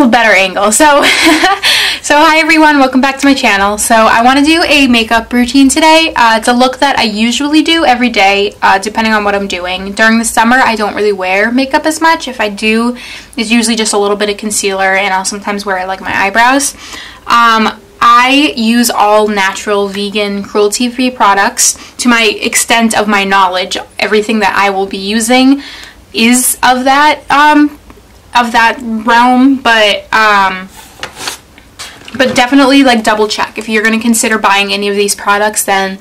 little better angle. So, so hi everyone, welcome back to my channel. So I want to do a makeup routine today. It's a look that I usually do every day, depending on what I'm doing. During the summer, I don't really wear makeup as much. If I do, it's usually just a little bit of concealer, and I'll sometimes wear like my eyebrows. I use all natural, vegan, cruelty-free products. To my extent of my knowledge, everything that I will be using is of that realm, but definitely like double check. If you're going to consider buying any of these products, then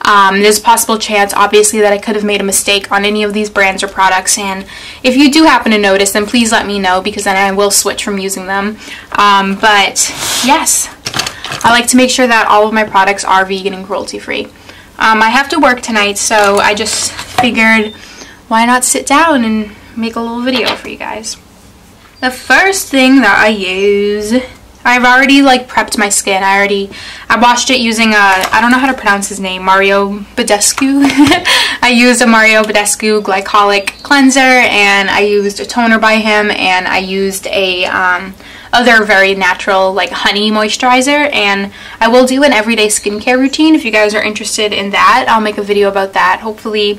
there's a possible chance, obviously, that I could have made a mistake on any of these brands or products, and if you do happen to notice, then please let me know, because then I will switch from using them. But yes, I like to make sure that all of my products are vegan and cruelty-free. I have to work tonight, so I just figured, why not sit down and make a little video for you guys. The first thing that I use, I've already like prepped my skin. I washed it using I don't know how to pronounce his name, Mario Badescu. I used a Mario Badescu glycolic cleanser, and I used a toner by him, and I used a other very natural like honey moisturizer, and I will do an everyday skincare routine. If you guys are interested in that, I'll make a video about that hopefully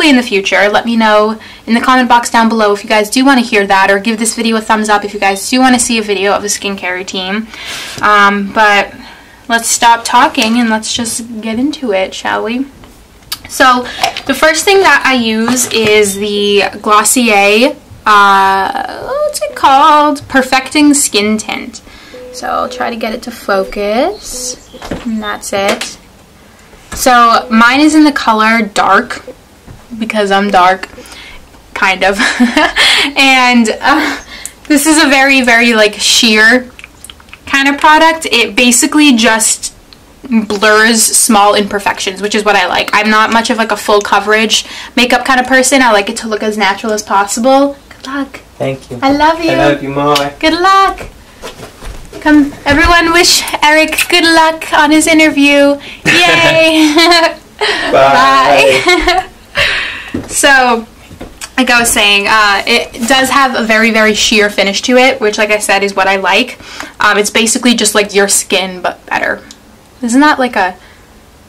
in the future. Let me know in the comment box down below if you guys do want to hear that, or give this video a thumbs up if you guys do want to see a video of a skincare routine. But let's stop talking and let's just get into it, shall we? So the first thing that I use is the Glossier, what's it called? Perfecting Skin Tint. So I'll try to get it to focus, and that's it. So mine is in the color dark, because I'm dark, kind of. And this is a very, very like sheer kind of product. It basically just blurs small imperfections, which is what I like. I'm not much of like a full coverage makeup kind of person. I like it to look as natural as possible. Good luck. Thank you. I love you. I love you more. Good luck. Come, everyone wish Eric good luck on his interview. Yay. Bye. Bye. So, like I was saying, it does have a very, very sheer finish to it, which, like I said, is what I like. It's basically just like your skin, but better. Isn't that like a...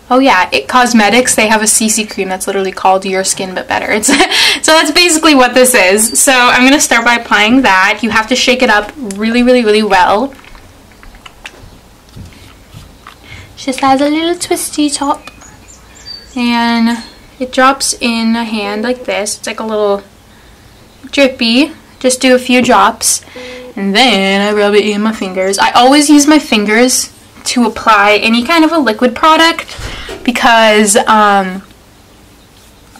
Oh yeah, It Cosmetics, they have a CC cream that's literally called Your Skin But Better. It's so that's basically what this is. So I'm going to start by applying that. You have to shake it up really, really, really well. Just has a little twisty top. And it drops in a hand like this. It's like a little drippy. Just do a few drops. And then I rub it in my fingers. I always use my fingers to apply any kind of a liquid product, because one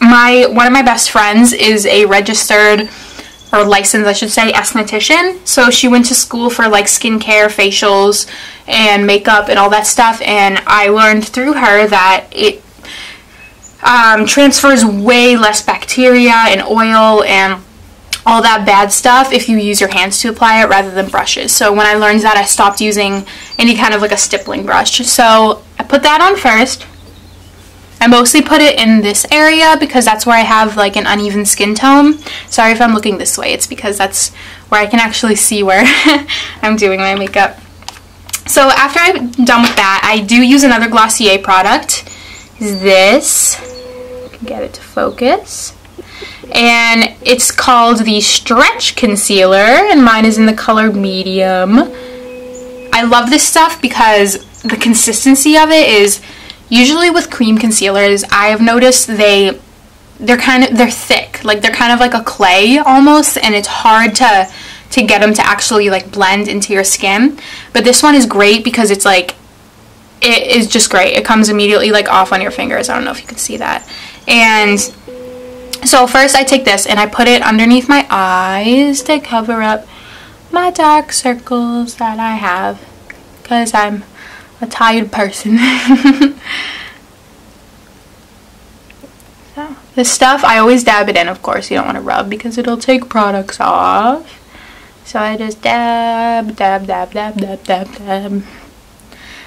of my best friends is a registered, or licensed I should say, esthetician. So she went to school for like skincare, facials, and makeup and all that stuff, and I learned through her that it transfers way less bacteria and oil and all that bad stuff if you use your hands to apply it rather than brushes. So when I learned that, I stopped using any kind of like a stippling brush. So I put that on first. I mostly put it in this area because that's where I have like an uneven skin tone. Sorry if I'm looking this way, it's because that's where I can actually see where I'm doing my makeup. So after I'm done with that, I do use another Glossier product. Is this, get it to focus, and it's called the Stretch Concealer, and mine is in the color medium. I love this stuff because the consistency of it is, usually with cream concealers, I have noticed they're thick, like they're kind of like a clay almost, and it's hard to get them to actually like blend into your skin. But this one is great because it's like, it is just great. It comes immediately like off on your fingers. I don't know if you can see that. And so first I take this and I put it underneath my eyes to cover up my dark circles that I have, because I'm a tired person. So this stuff, I always dab it in, of course. You don't want to rub because it'll take products off. So I just dab, dab, dab, dab, dab, dab, dab.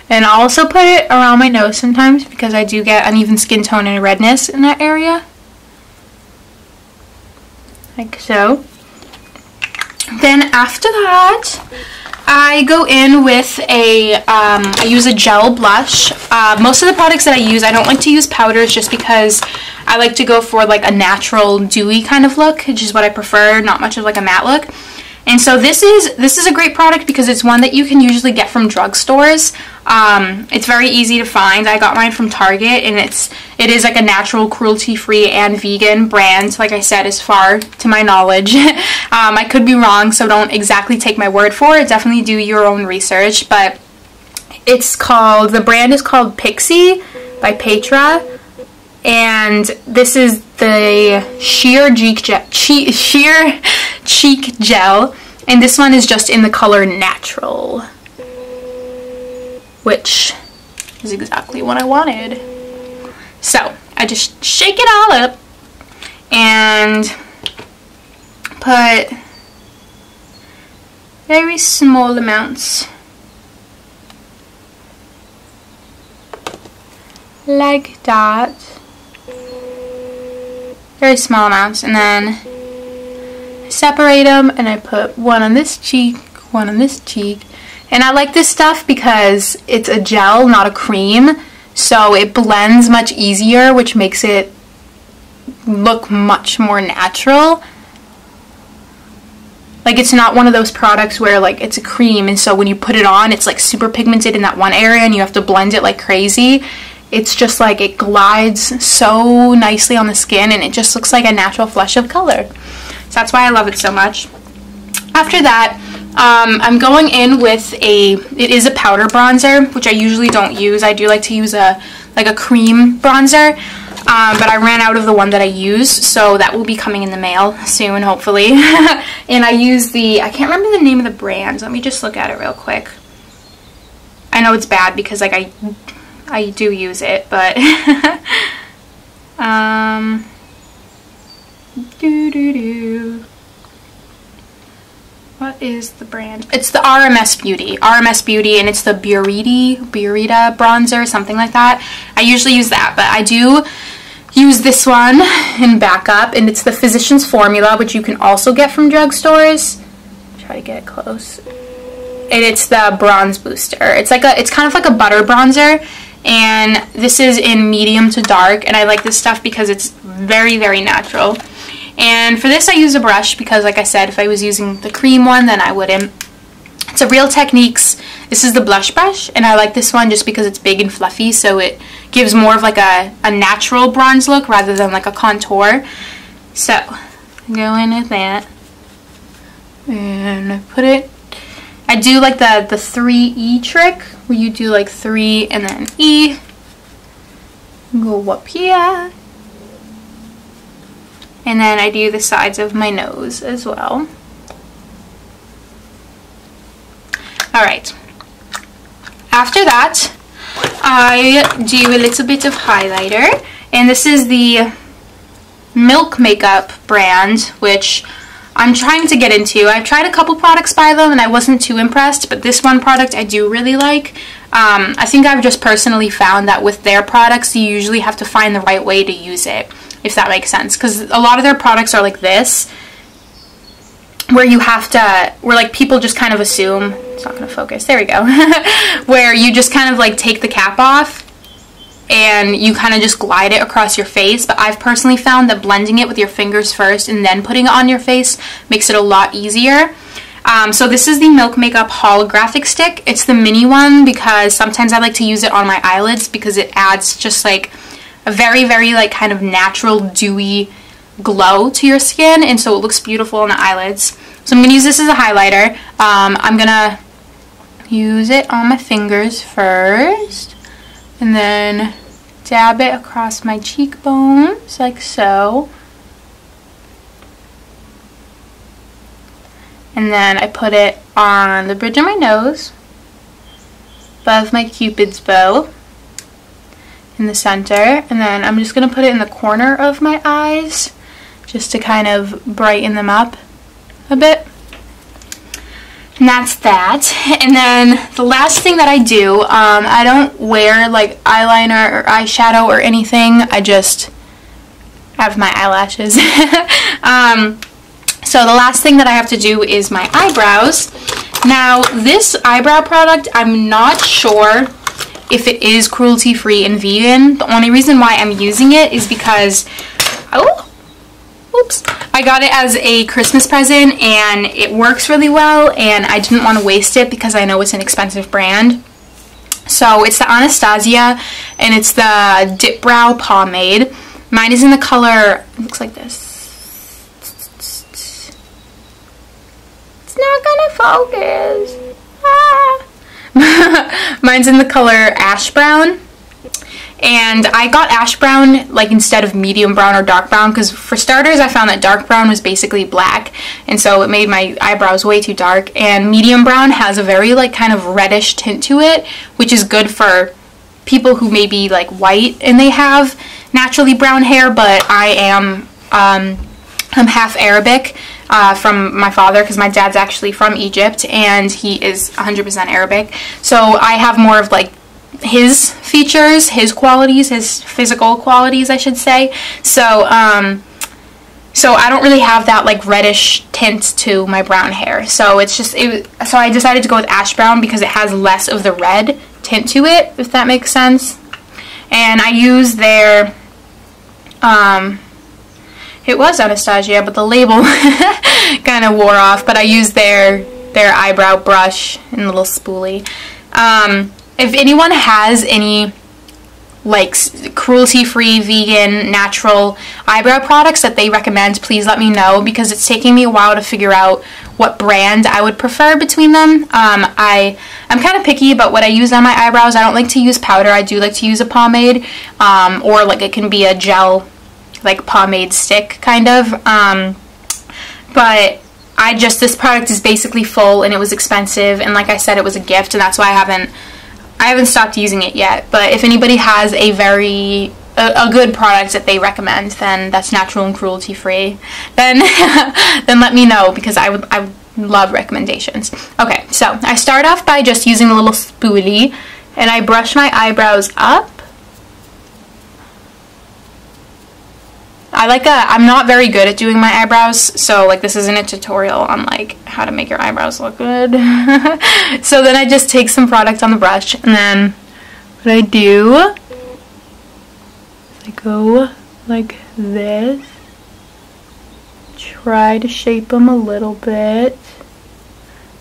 And I'll also put it around my nose sometimes because I do get uneven skin tone and redness in that area. Like so. Then after that, I go in with I use a gel blush. Most of the products that I use, I don't like to use powders just because I like to go for like a natural dewy kind of look, which is what I prefer, not much of like a matte look. And so this is a great product because it's one that you can usually get from drugstores. It's very easy to find. I got mine from Target, and it is like a natural, cruelty-free and vegan brand, like I said, as far to my knowledge. I could be wrong, so don't exactly take my word for it. Definitely do your own research. But the brand is called Pixi by Petra, and this is the sheer cheek gel, and this one is just in the color Natural, which is exactly what I wanted. So I just shake it all up and put very small amounts like that, very small amounts, and then separate them, and I put one on this cheek, one on this cheek. And I like this stuff because it's a gel, not a cream, so it blends much easier, which makes it look much more natural. Like, it's not one of those products where like it's a cream, and so when you put it on, it's like super pigmented in that one area and you have to blend it like crazy. It's just like it glides so nicely on the skin, and it just looks like a natural flush of color. So that's why I love it so much. After that, I'm going in with it is a powder bronzer, which I usually don't use. I do like to use a cream bronzer, but I ran out of the one that I use, so that will be coming in the mail soon, hopefully. And I use I can't remember the name of the brand. Let me just look at it real quick. I know it's bad because like I do use it, but what is the brand? It's the RMS Beauty, and it's the Burita bronzer, something like that. I usually use that, but I do use this one in backup, and it's the Physicians Formula, which you can also get from drugstores. Try to get it close. And it's the Bronze Booster. It's kind of like a butter bronzer, and this is in medium to dark, and I like this stuff because it's very, very natural. And for this I use a brush because, like I said, if I was using the cream one, then I wouldn't. It's a Real Techniques. This is the blush brush, and I like this one just because it's big and fluffy, so it gives more of like a natural bronze look rather than like a contour. So go in with that, and put it. I do like the 3E trick, where you do like 3 and then E. Go up here. And then I do the sides of my nose as well. Alright. After that, I do a little bit of highlighter. And this is the Milk Makeup brand, which I'm trying to get into. I've tried a couple products by them and I wasn't too impressed, but this one product I do really like. I think I've just personally found that with their products, you usually have to find the right way to use it, if that makes sense. Because a lot of their products are like this, where you have to, where like people just kind of assume, it's not going to focus, there we go, where you just kind of like take the cap off and you kind of just glide it across your face. But I've personally found that blending it with your fingers first and then putting it on your face makes it a lot easier. So this is the Milk Makeup holographic stick. It's the mini one because sometimes I like to use it on my eyelids because it adds just like a very, very like kind of natural dewy glow to your skin, and so it looks beautiful on the eyelids. So I'm going to use this as a highlighter. I'm going to use it on my fingers first and then dab it across my cheekbones like so. And then I put it on the bridge of my nose, above my Cupid's bow, in the center, and then I'm just going to put it in the corner of my eyes just to kind of brighten them up a bit. And that's that. And then the last thing that I do, I don't wear like eyeliner or eyeshadow or anything. I just have my eyelashes. So the last thing that I have to do is my eyebrows. Now, this eyebrow product, I'm not sure if it is cruelty-free and vegan. The only reason why I'm using it is because, I got it as a Christmas present and it works really well, and I didn't want to waste it because I know it's an expensive brand. So it's the Anastasia, and it's the Dip Brow Pomade. Mine is in the color, it looks like this. It's not gonna focus. Ah. Mine's in the color ash brown. And I got ash brown like instead of medium brown or dark brown, because for starters I found that dark brown was basically black, and so it made my eyebrows way too dark. And medium brown has a very like kind of reddish tint to it, which is good for people who may be like white and they have naturally brown hair. But I am I'm half Arabic from my father, because my dad's actually from Egypt and he is 100% Arabic, so I have more of like his features, his qualities, his physical qualities, I should say. So so I don't really have that like reddish tint to my brown hair. So it's just so I decided to go with ash brown because it has less of the red tint to it, if that makes sense. And I use their it was Anastasia, but the label kind of wore off, but I used their eyebrow brush and little spoolie. If anyone has any like cruelty-free, vegan, natural eyebrow products that they recommend, please let me know, because it's taking me a while to figure out what brand I would prefer between them. I'm kind of picky about what I use on my eyebrows. I don't like to use powder. I do like to use a pomade, or like it can be a gel, like pomade stick kind of. But this product is basically full and it was expensive, and like I said, it was a gift, and that's why I haven't stopped using it yet. But if anybody has a good product that they recommend, then that's natural and cruelty free, then then let me know, because I would love recommendations. Okay, so I start off by just using a little spoolie and I brush my eyebrows up. I'm not very good at doing my eyebrows, so like this isn't a tutorial on like how to make your eyebrows look good. So then I just take some product on the brush, and then what I do is I go like this, try to shape them a little bit.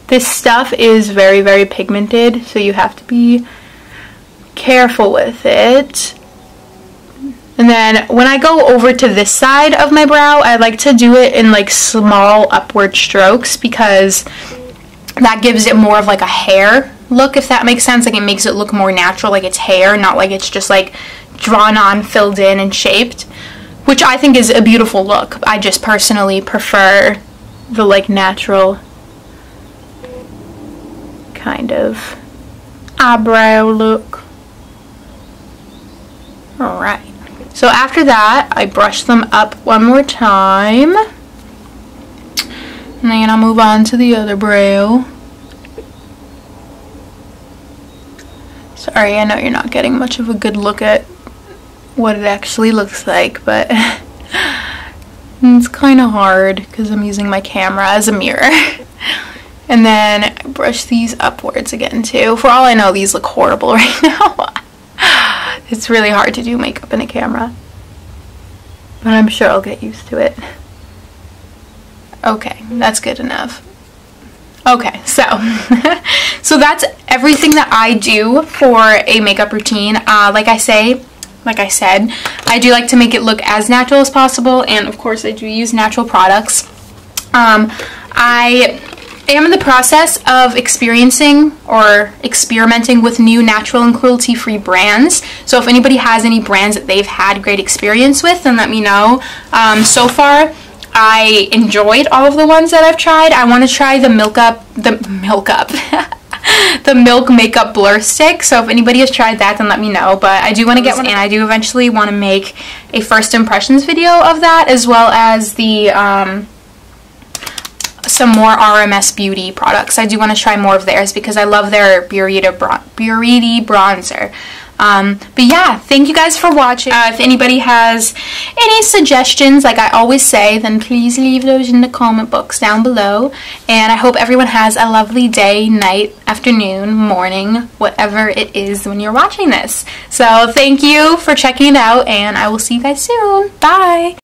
This stuff is very, very pigmented, so you have to be careful with it. And then when I go over to this side of my brow, I like to do it in like small upward strokes, because that gives it more of like a hair look, if that makes sense. Like it makes it look more natural, like it's hair, not like it's just like drawn on, filled in, and shaped, which I think is a beautiful look. I just personally prefer the like natural kind of eyebrow look. Alright. So after that, I brush them up one more time, and then I'll move on to the other brow. Sorry, I know you're not getting much of a good look at what it actually looks like, but it's kind of hard because I'm using my camera as a mirror. And then I brush these upwards again too. For all I know, these look horrible right now. It's really hard to do makeup in a camera, but I'm sure I'll get used to it. Okay, that's good enough. Okay, so so that's everything that I do for a makeup routine. Like I said, I do like to make it look as natural as possible, and of course I do use natural products. I am in the process of experiencing or experimenting with new natural and cruelty-free brands. So if anybody has any brands that they've had great experience with, then let me know. So far, I enjoyed all of the ones that I've tried. I want to try the the Milk Makeup Blur Stick. So if anybody has tried that, then let me know. But I do want to get one, and I do eventually want to make a first impressions video of that, as well as the some more RMS Beauty products. I do want to try more of theirs because I love their Burrito bronzer. But yeah, thank you guys for watching. If anybody has any suggestions, like I always say, then please leave those in the comment box down below. And I hope everyone has a lovely day, night, afternoon, morning, whatever it is when you're watching this. So thank you for checking it out, and I will see you guys soon. Bye!